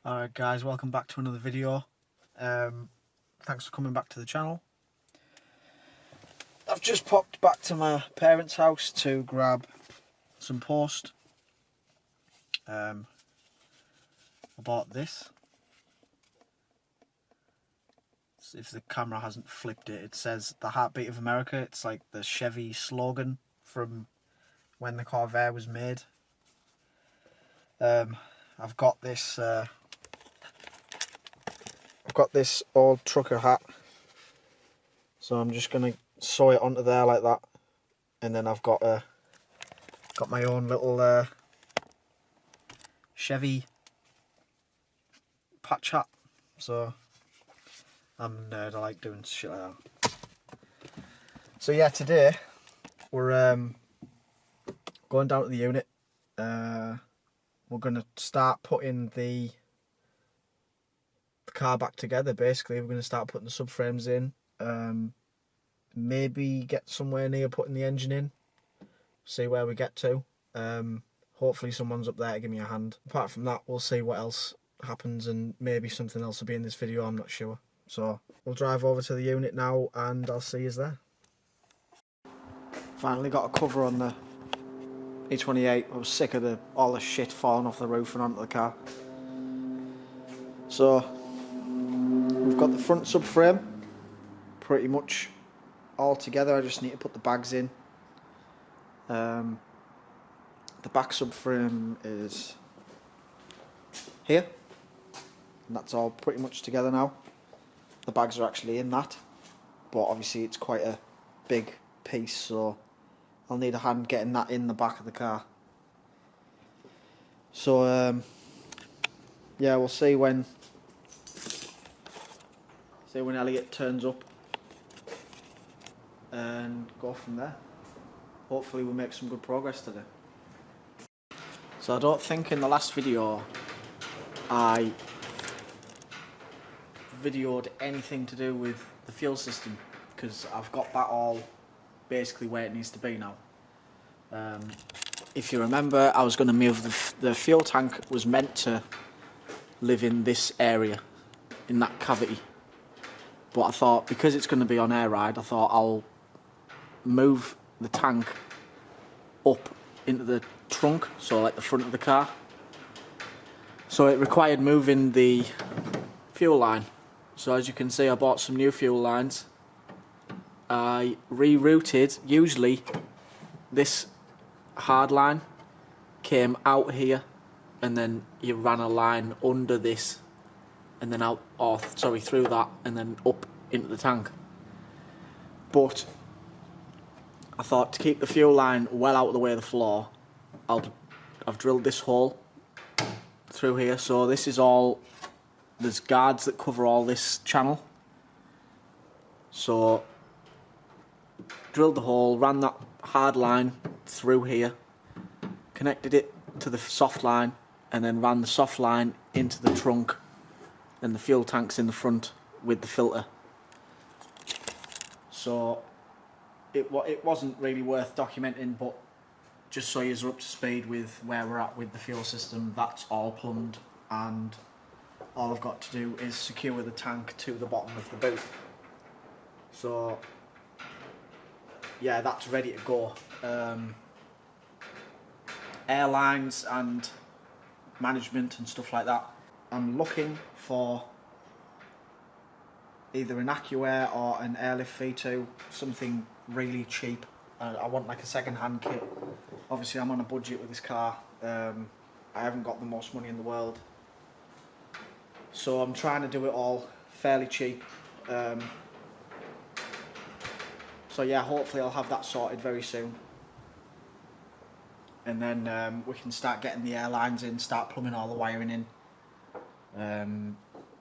Alright guys, welcome back to another video. Thanks for coming back to the channel. I've just popped back to my parents' house to grab some post. I bought this. If the camera hasn't flipped it, it says the heartbeat of America. It's like the Chevy slogan from when the Corvair was made. I've got this old trucker hat, so I'm just gonna sew it onto there like that, and then I've got my own little Chevy patch hat. So I'm a nerd, I like doing shit like that. So yeah, today we're going down to the unit. We're gonna start putting the car back together. Basically, we're going to start putting the subframes in, maybe get somewhere near putting the engine in, see where we get to. Hopefully someone's up there to give me a hand. Apart from that, we'll see what else happens, and maybe something else will be in this video, I'm not sure. So we'll drive over to the unit now and I'll see you there. Finally got a cover on the E28. I was sick of all the shit falling off the roof and onto the car. So we've got the front subframe pretty much all together. I just need to put the bags in. The back subframe is here, and that's all pretty much together now. The bags are actually in that, but obviously it's quite a big piece, so I'll need a hand getting that in the back of the car. So yeah, we'll see when Elliot turns up and go from there. Hopefully we'll make some good progress today. So I don't think in the last video I videoed anything to do with the fuel system, because I've got that all basically where it needs to be now. If you remember, I was going to move the fuel tank was meant to live in this area, in that cavity. But I thought, because it's going to be on air ride, I thought I'll move the tank up into the trunk, so like the front of the car. So it required moving the fuel line. So as you can see, I bought some new fuel lines. I rerouted. Usually this hard line came out here, and then you ran a line under this, and then out, or sorry, through that, and then up into the tank. But I thought, to keep the fuel line well out of the way of the floor, I've drilled this hole through here. So this is all, there's guards that cover all this channel. So drilled the hole, ran that hard line through here, connected it to the soft line, and then ran the soft line into the trunk. And the fuel tank's in the front with the filter. So it wasn't really worth documenting, but just so you're up to speed with where we're at with the fuel system, that's all plumbed, and all I've got to do is secure the tank to the bottom of the boot. So yeah, that's ready to go. Airlines and management and stuff like that, I'm looking for either an AccuAir or an Airlift V2, something really cheap. I want like a second-hand kit. Obviously I'm on a budget with this car. I haven't got the most money in the world, so I'm trying to do it all fairly cheap. So yeah, hopefully I'll have that sorted very soon, and then we can start getting the airlines in, start plumbing all the wiring in.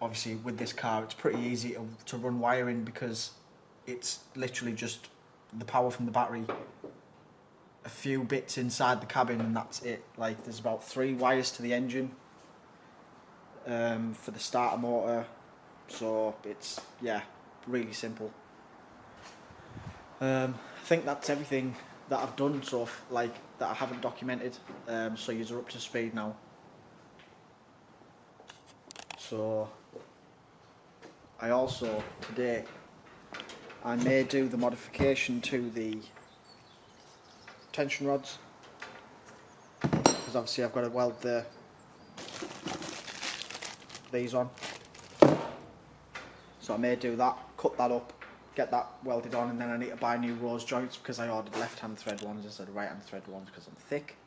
Obviously with this car it's pretty easy to run wiring, because it's literally just the power from the battery, a few bits inside the cabin, and that's it. Like, there's about 3 wires to the engine for the starter motor, so it's, yeah, really simple. I think that's everything that I've done, so like that I haven't documented, so you're up to speed now. So I also today I may do the modification to the tension rods, because obviously I've got to weld these on. So I may do that, cut that up, get that welded on, and then I need to buy new rose joints because I ordered left-hand thread ones instead of right-hand thread ones because I'm thick.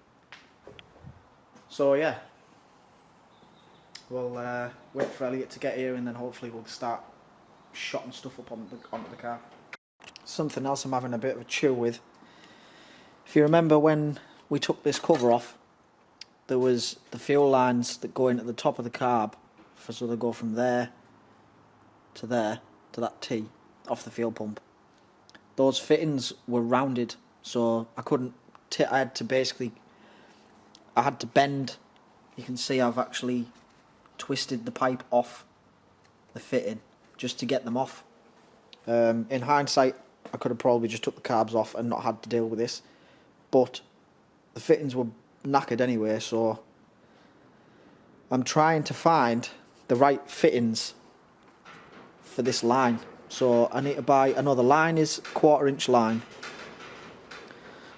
So yeah, we'll wait for Elliot to get here and then hopefully we'll start shotting stuff up onto the car. Something else I'm having a bit of a chew with. If you remember when we took this cover off, there was the fuel lines that go into the top of the carb, so they go from there to there, to that T, off the fuel pump. Those fittings were rounded, so I couldn't, I had to bend. You can see I've actually twisted the pipe off the fitting just to get them off. In hindsight, I could have probably just took the carbs off and not had to deal with this, but the fittings were knackered anyway, so I'm trying to find the right fittings for this line. So I need to buy another line, is 1/4 inch line,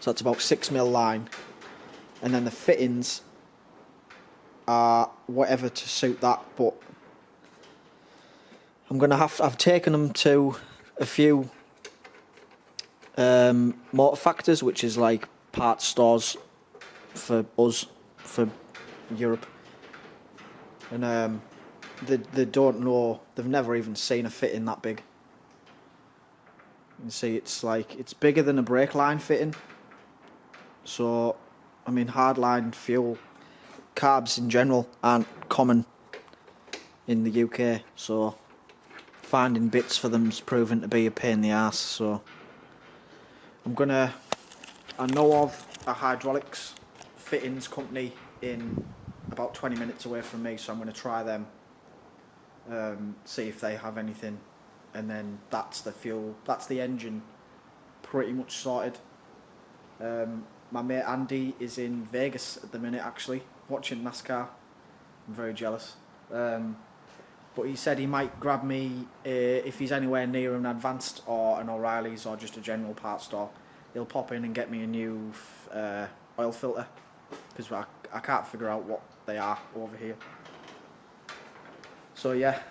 so that's about 6mm line, and then the fittings are whatever to suit that. But I'm gonna I've taken them to a few motor factors, which is like parts stores for us, for Europe, and they don't know, they've never even seen a fitting that big. You can see it's bigger than a brake line fitting. So I mean, hardline fuel carbs in general aren't common in the UK, so finding bits for them's proven to be a pain in the arse. So I know of a hydraulics fittings company in about 20 minutes away from me, so I'm going to try them, see if they have anything, and then that's the engine pretty much sorted. My mate Andy is in Vegas at the minute, actually watching NASCAR. I'm very jealous, but he said he might grab me if he's anywhere near an Advanced or an O'Reilly's or just a general parts store. He'll pop in and get me a new oil filter, because I can't figure out what they are over here. So yeah,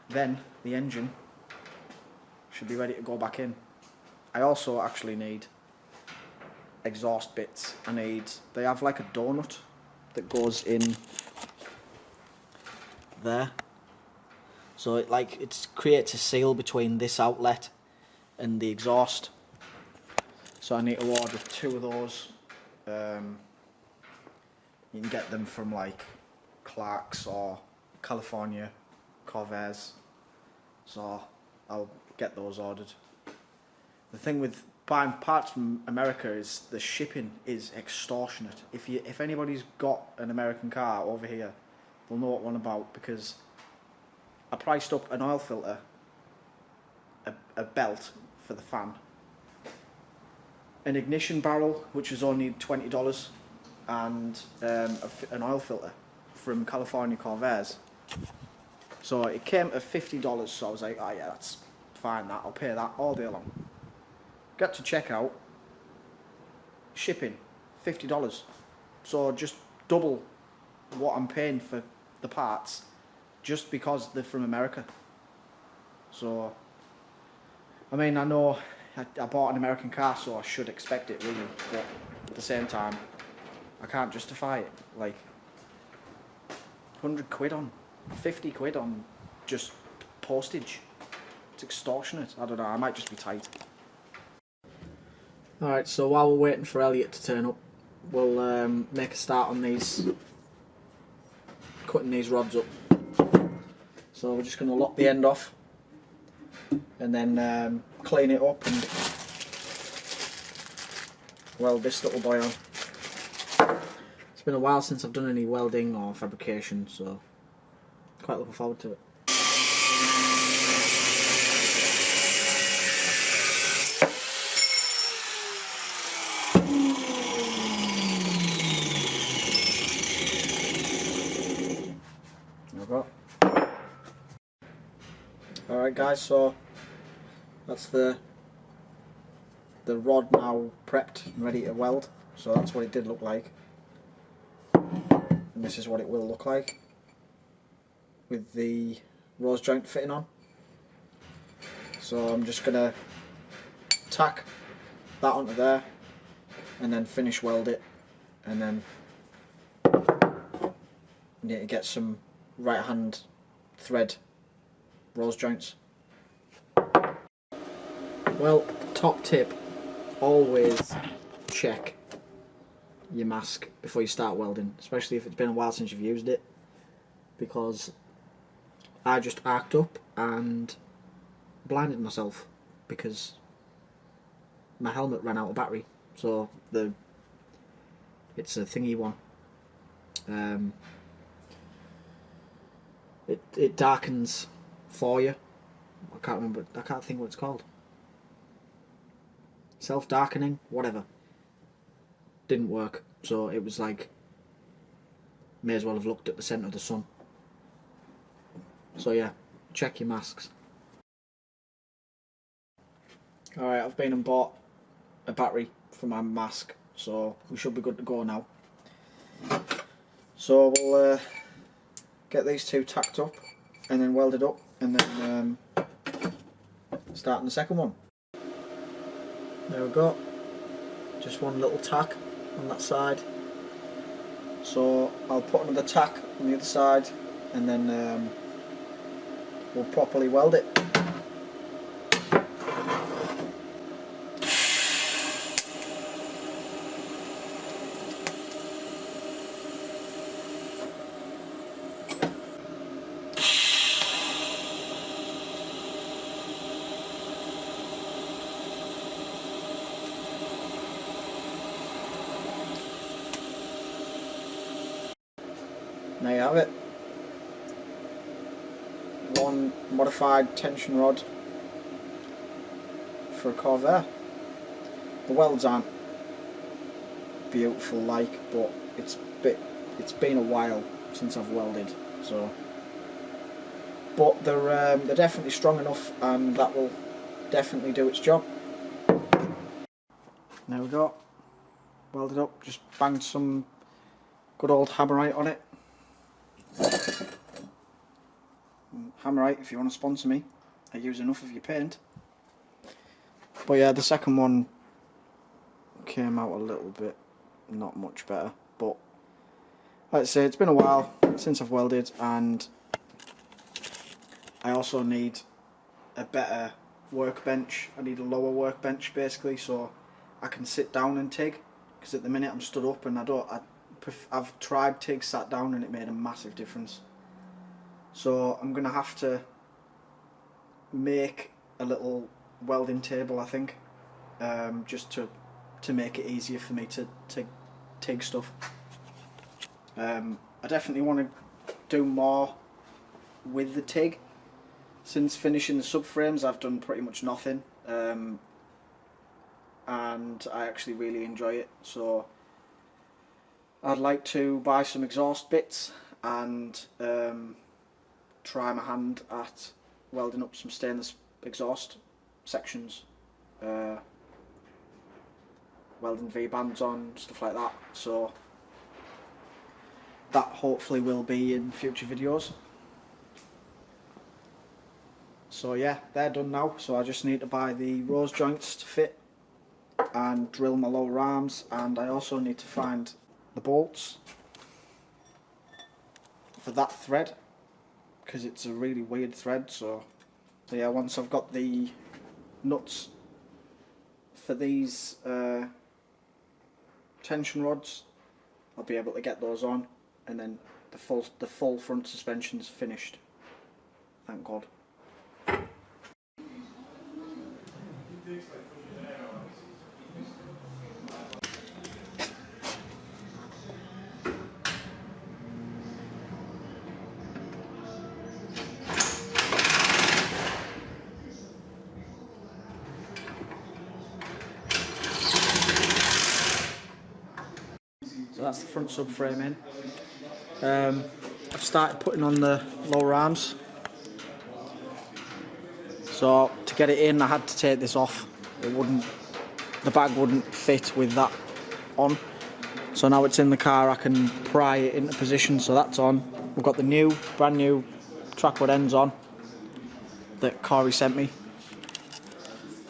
then the engine should be ready to go back in. I also actually need exhaust bits. They have like a donut that goes in there, so it creates a seal between this outlet and the exhaust. So I need to order 2 of those. You can get them from like Clark's or California Corvairs, so I'll get those ordered. The thing with buying parts from America is the shipping is extortionate. If anybody's got an American car over here, they'll know what I'm about, because I priced up an oil filter, a belt for the fan, an ignition barrel which was only $20, and an oil filter from California Corvairs. So it came at $50, so I was like, oh yeah, that's fine, I'll pay that all day long. Got to checkout, shipping, $50. So just double what I'm paying for the parts, just because they're from America. So, I mean, I know I bought an American car, so I should expect it really, but at the same time, I can't justify it. Like, 100 quid on, 50 quid on just postage. It's extortionate. I don't know, I might just be tight. Alright, so while we're waiting for Elliot to turn up, we'll make a start on cutting these rods up. So we're just going to lock the end off and then clean it up and weld this little boy on. It's been a while since I've done any welding or fabrication, so quite looking forward to it. There we go. Alright guys, so that's the rod now prepped and ready to weld. So that's what it did look like. And this is what it will look like with the rose joint fitting on. So I'm just going to tack that onto there and then finish weld it, and then I need to get some right hand thread rose joints. Well, top tip, always check your mask before you start welding, especially if it's been a while since you've used it, because I just arced up and blinded myself because my helmet ran out of battery. So it's a thingy one. It darkens for you. I can't think what it's called. Self-darkening, whatever. Didn't work, so it was like, may as well have looked at the centre of the sun. So yeah, check your masks. Alright, I've been and bought a battery for my mask, so we should be good to go now. So we'll get these two tacked up and then welded up, and then start on the second one. There we go, just one little tack on that side. So I'll put another tack on the other side, and then we'll properly weld it. There you have it. One modified tension rod for a Corvair. The welds aren't beautiful like, but it's been a while since I've welded, so. But they're definitely strong enough, and that will definitely do its job. There we go. Welded up. Just banged some good old Hammerite on it. Hammerite, if you want to sponsor me, I use enough of your paint. But yeah, the second one came out a little bit not much better, but like I say, it's been a while since I've welded, and I also need a better workbench. I need a lower workbench basically, so I can sit down and TIG, because at the minute I'm stood up and I've tried TIG sat down and it made a massive difference. So I'm going to have to make a little welding table, I think, just to make it easier for me to TIG stuff. I definitely want to do more with the TIG. Since finishing the subframes, I've done pretty much nothing, and I actually really enjoy it. So I'd like to buy some exhaust bits and try my hand at welding up some stainless exhaust sections, welding V-bands on, stuff like that. So that hopefully will be in future videos. So yeah, they're done now, so I just need to buy the rose joints to fit and drill my lower arms, and I also need to find the bolts for that thread, because it's a really weird thread. So yeah, once I've got the nuts for these tension rods, I'll be able to get those on, and then the full front suspension's finished. Thank God. So that's the front subframe in. I've started putting on the lower arms. So to get it in, I had to take this off. The bag wouldn't fit with that on. So now it's in the car, I can pry it into position, so that's on. We've got the brand new trackwood ends on that Corey sent me.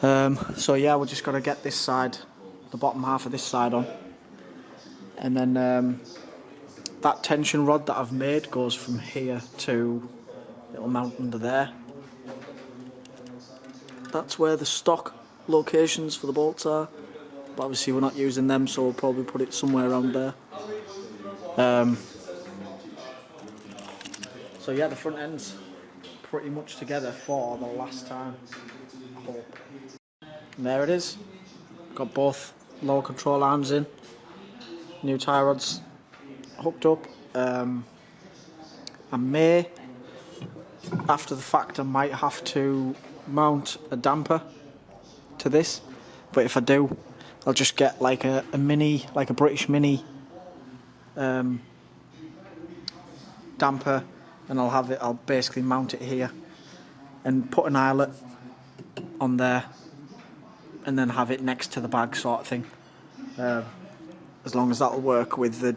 So yeah, we're just got to get this side, the bottom half of this side on. And then that tension rod that I've made goes from here to, it'll mount under there. That's where the stock locations for the bolts are. But obviously we're not using them, so we'll probably put it somewhere around there. So yeah, the front end's pretty much together for the last time, I hope. And there it is. Got both lower control arms in. New tie rods hooked up. I may, after the fact, I might have to mount a damper to this. But if I do, I'll just get like a mini, like a British Mini damper, and I'll basically mount it here and put an eyelet on there and then have it next to the bag, sort of thing. As long as that'll work with the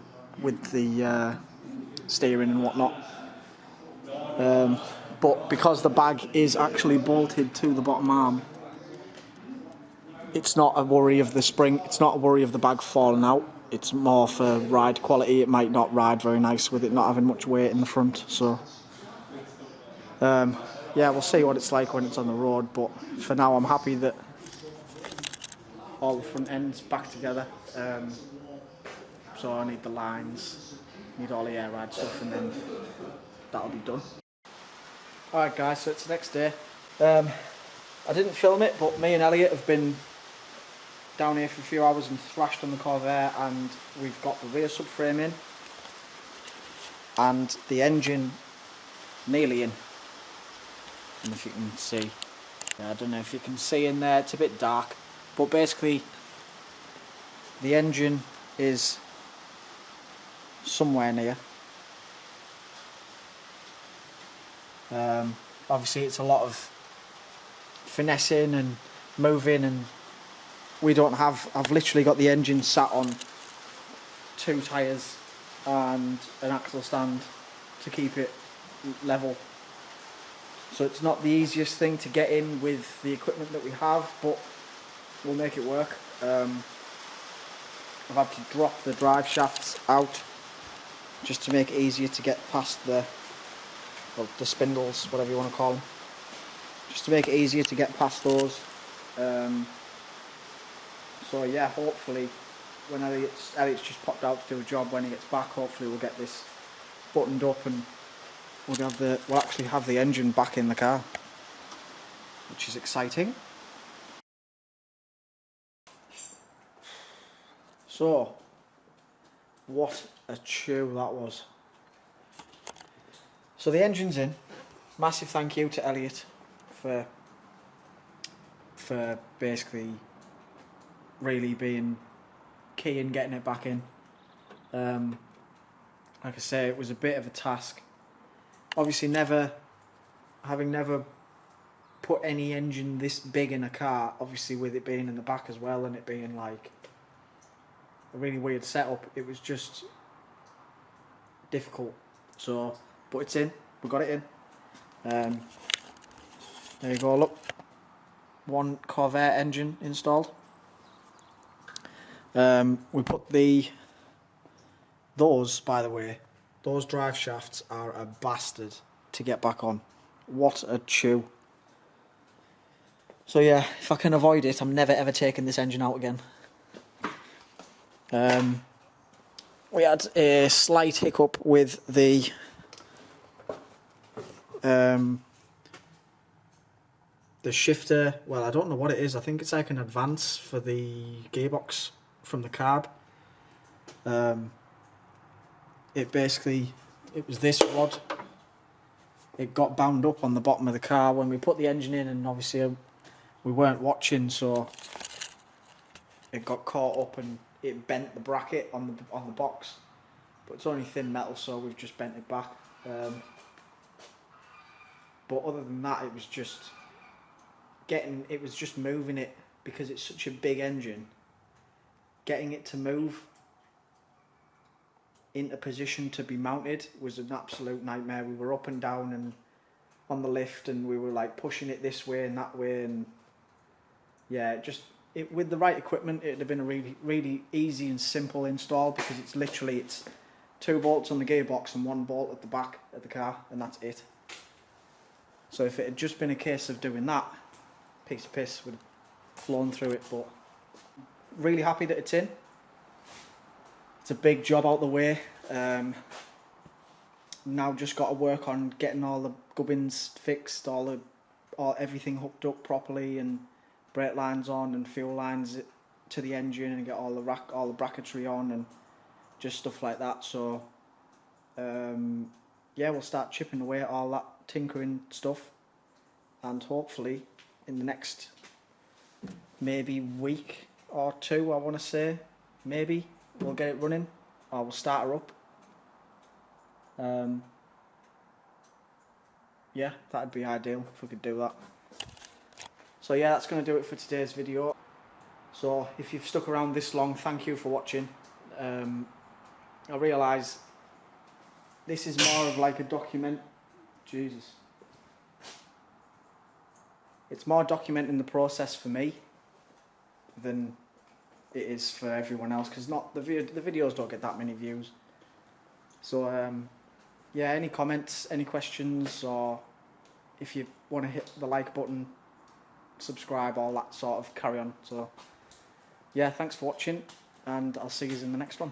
steering and whatnot. But because the bag is actually bolted to the bottom arm, it's not a worry of the spring, it's not a worry of the bag falling out. It's more for ride quality. It might not ride very nice with it not having much weight in the front. So yeah, we'll see what it's like when it's on the road, but for now I'm happy that all the front ends back together. So I need the lines, need all the air ride stuff, and then that'll be done. Alright guys, so it's the next day. I didn't film it, but me and Elliot have been down here for a few hours and thrashed on the Corvair, and we've got the rear subframe in and the engine nearly in. And if you can see, yeah, I don't know if you can see in there, it's a bit dark, but basically the engine is somewhere near. Obviously it's a lot of finessing and moving, and I've literally got the engine sat on 2 tyres and an axle stand to keep it level. So it's not the easiest thing to get in with the equipment that we have, but we'll make it work. I've had to drop the drive shafts out just to make it easier to get past the spindles, whatever you want to call them. Just to make it easier to get past those. So yeah, hopefully when Elliot's just popped out to do a job, when he gets back, hopefully we'll get this buttoned up and we'll actually have the engine back in the car, which is exciting. So, what a chew that was. So the engine's in. Massive thank you to Elliot for basically really being key in getting it back in. Like I say, it was a bit of a task. Obviously having never put any engine this big in a car, obviously with it being in the back as well and it being like a really weird setup, it was just difficult. So, but it's in, we got it in. There you go, look, one Corvair engine installed. We put those, by the way, those drive shafts are a bastard to get back on. What a chew. So yeah, if I can avoid it, I'm never ever taking this engine out again. We had a slight hiccup with the shifter. Well, I don't know what it is. I think it's like an advance for the gearbox from the carb. It was this rod. It got bound up on the bottom of the car when we put the engine in, and obviously we weren't watching, so it got caught up and it bent the bracket on the box. But it's only thin metal, so we've just bent it back. But other than that, it was just it was just moving it, because it's such a big engine, getting it to move into position to be mounted was an absolute nightmare. We were up and down and on the lift, and we were like pushing it this way and that way, and yeah, with the right equipment it'd have been a really easy and simple install, because it's 2 bolts on the gearbox and 1 bolt at the back of the car, and that's it. So if it had just been a case of doing that, piece of piss would have flown through it. But really happy that it's in. It's a big job out the way. Now just got to work on getting all the gubbins fixed, everything hooked up properly, and brake lines on and fuel lines to the engine, and get all the bracketry on and just stuff like that. So yeah, we'll start chipping away at all that tinkering stuff, and hopefully in the next maybe week or 2, I want to say, maybe we'll get it running, or we'll start her up. Yeah, that'd be ideal if we could do that. So yeah, that's going to do it for today's video. So if you've stuck around this long, thank you for watching. I realise this is more of like a it's more documenting the process for me than it is for everyone else, because the videos don't get that many views. So yeah, any comments, any questions, or if you want to hit the like button, subscribe, all that sort of carry on. So yeah, thanks for watching, and I'll see you in the next one.